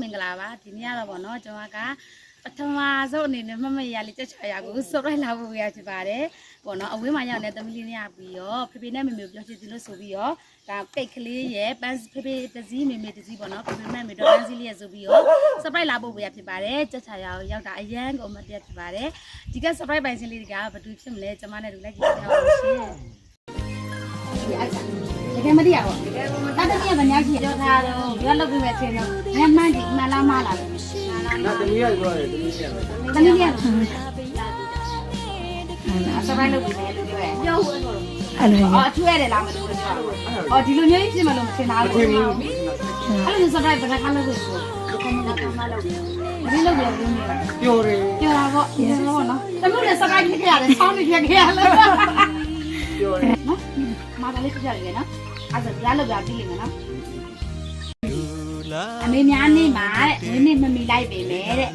မင်္ဂလာပါဒီနေ့ကတော့ဗောနော်ကျွန်တော်ကပထမဆုံးအနေနဲ့မမရလေးချက်ချရာကိုစုပ်လိုက်လာဖို့ရဖြစ်ပါတယ်ဗောနော်အဝေးမှာရောက်နေတဲ့သမီးလေးနဲ့ပြီးတော့ဖေဖေနဲ့မေမေကိုပြောချင်တယ်လို့ဆိုပြီးတော့ဒါကိတ်ကလေးရဲ့ပန်းဖေဖေတစည်းမေမေတစည်းဗောနော်ဖေဖေနဲ့မေတော့ပန်းစည်းလေးရဆိုပြီးတော့ surprise လာဖို့ရဖြစ်ပါတယ်ချက်ချရာကိုရောက်တာအရန်ကိုမပြတ်ဖြစ်ပါတယ်ဒီက surprise ပိုင်စင်းလေးတွေကဘယ်သူဖြစ်မလဲကျွန်မနဲ့တူလိုက်ကြည့်ကြပါဦးရှင်ဒီအိုက်တာတကယ်မတည့်ရပါဘူးတကယ်မတည့်ရဗညာကြီးပြောထားတော့ပြောလုပ်ပြီးပဲထင်တော့ညမှန်းဒီမှန်လားမလားလို့那等你也说的，等你先。တမီးလေးအစပိုင်းလုပ်ပြီးမယ်လို့ပြောရဲပြောဘူးအဲ့လိုအော်အထူးရတယ်လားမလို့ပြောအော်ဒီလိုမျိုးကြီးဖြစ်မလို့မထင်တာဘူးအဲ့လိုမျိုး surprise ဘယ်နှခါလုပ်လို့ဆိုခဏလောက်မှလုပ်တယ်ဒီလုပ်တယ်ပြောနေတာပြောတယ်ပြောတာပေါ့ဒီလိုပေါ့နော်တမျိုးနဲ့ surprise ဖြစ်ခဲ့ရတယ်ဆောင်းနေဖြစ်ခဲ့ရလို့ပြောတယ်နော်မာကလေးဖြစ်ကြတယ်နော်အဲ့ဒါကြားလို့ပြပြီးလိမ့်မယ်နော်အမေများနေမှာတဲ့မင်းနေမမီလိုက်ပေမဲ့တဲ့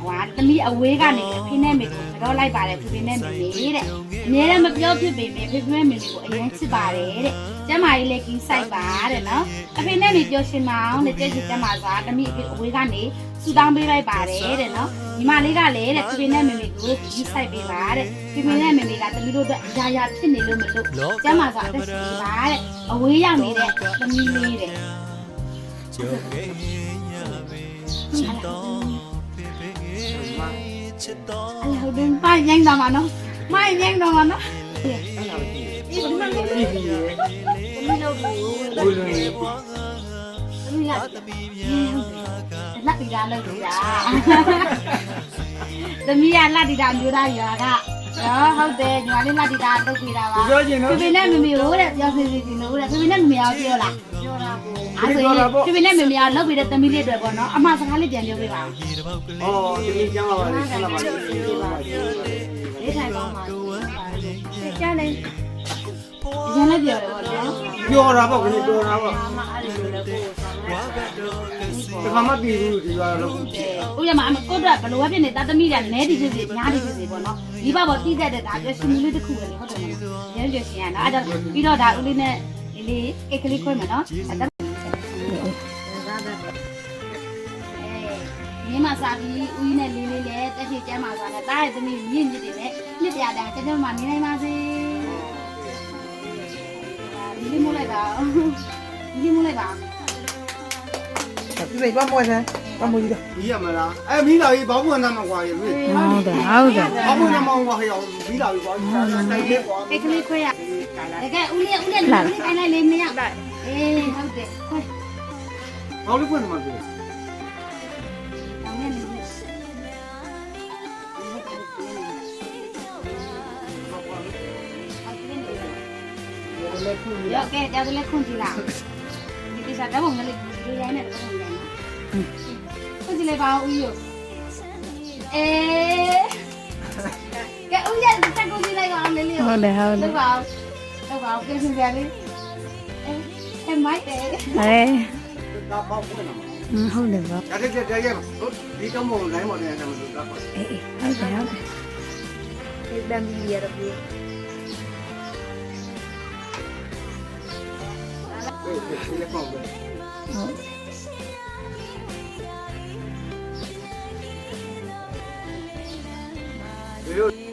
ဟွာသမီးအဝေးကနေဖိနဲ့မေကိုတော့လိုက်ပါတယ်ဖိဖိနဲ့မေတဲ့အများနဲ့မပြောဖြစ်ပေမဲ့ဖိဖိနဲ့မေကိုအရင်ချစ်ပါတယ်တဲ့ကျမကြီးလည်းကြီးဆိုင်ပါတဲ့နော်အဖေနဲ့မေပြောရှင်မအောင်တဲ့ကြည့်ကျမစွာသမီးအဝေးကနေစူတောင်းပေးလိုက်ပါတယ်တဲ့နော်ညီမလေးကလည်းတဲ့ဖိဖိနဲ့မေကိုကြီးဆိုင်ပေးပါတဲ့ဖိဖိနဲ့မေကသမီးတို့အတွက်အရာရာဖြစ်နေလို့မလို့ကျမစွာအသက်ရှင်ပါတဲ့အဝေးရောက်နေတဲ့သမီးလေးတဲ့ချစ်တော်အဲ့ဟုတ်တယ်မိုင်းnhanhတော့မှာနော်မိုင်းnhanhတော့မှာနော်ဒီမှာလို့ဒီလောက်ဘူးလို့ဒီလာလက်တီတာလို့ကြာသမီးကလက်တီတာမျိုးသားရွာကနော်ဟုတ်တယ်ညီမလေးလက်တီတာလုပ်ပြတာပါဖေဖေနဲ့မမေကိုတဲ့ပြောဖေဖေစီလို့တဲ့ဖေဖေနဲ့မမေအောင်ပြောလားပြောတာပေါ့အဲ့ဆိုဖေဖေနဲ့မမေအောင်လုပ်ပြတဲ့သမီးလေးတွေပေါ့နော်အမှားစကားလေးပြန်ပြောပေးပါဦးအော်ဒီကျမ်းပါပါလေကျမ်းပါပါလေလေးထိုင်ကောင်းပါကျန်းလေးကျန်းလေးပြောတယ်ပေါ့နော်ပြောတာပေါ့ခင်ဗျပြောတာပေါ့အမအဲ့လိုလုပ်ဖို့တခါမှပြည်ဘူးဒီကတော့လို့ဦးရမအမကိုတော့ဘလို့ဖြစ်နေတာသမီးကနဲတီဖြစ်စီညားတီဖြစ်စီပေါ့နော်ဒီဘဘောတီးတတ်တဲ့ဒါပြောရှင်လေးတစ်ခုပဲလေဟုတ်တယ်မလားရဲရွှေရှင်ရနော်အဲ့တော့ပြီးတော့ဒါဦးလေးနဲ့ဒီလေးကိတ်ကလေးခွဲမယ်နော်အဲ့ဒါမင်းမစားပြီးဦးကြီးနဲ့လေးလေးလည်းတက်ချီကျမ်းပါသွားတယ်တားရဲ့သမီးမြင့်မြင့်တွေနဲ့နှစ်ပြတာကျွန်တော်မှနေနိုင်ပါစေဒီလေးမိုးလိုက်ပါဒီလေးမိုးလိုက်ပါဒီနေ့ဘာမွေးလဲဘာမွေးရမီးရမလားမီးလာကြီးဘာမှန်းနာမကွာရေဟုတ်တယ်ဟုတ်တယ်ဘာမှန်းနာမကွာဟဲ့မီးလာကြီးဘာတိုင်လေးကွာကိတ်ကလေးခွဲရတကယ်ဦးလေးခိုင်းလိုက်လေမရအေးဟုတ်တယ်ခွဲဘာလို့ဖွင့်မှာလဲရောကဲကြောက်တယ်ခွန်ကြည့်လားဒီကိစ္စတော့မလေးဒီရိုင်းနဲ့တော့မလဲနော်ခွန်ကြည့်လိုက်ပါဦးယူအေးကဲဦးရတက်ကိုကြည့်လိုက်ပါအောင်လေးလေးဟုတ်တယ်ဟုတ်တယ်လောက်ပါလောက်ပါကဲစင်ကြလေးအေးမိုက်တယ်ဟဲ့ဒါပေါ့ဘူးနော်ဟုတ်တယ်ပေါ့ဒါကြတဲ့ရဲ့ဒီတော့မလိုင်းမနေတယ်မလို့ဒါပေါ့အေးဟုတ်တယ်ဟုတ်တယ်ဒီဘမ်ဘီရရဘူးဒီလက်ပေါ့ပဲဟုတ်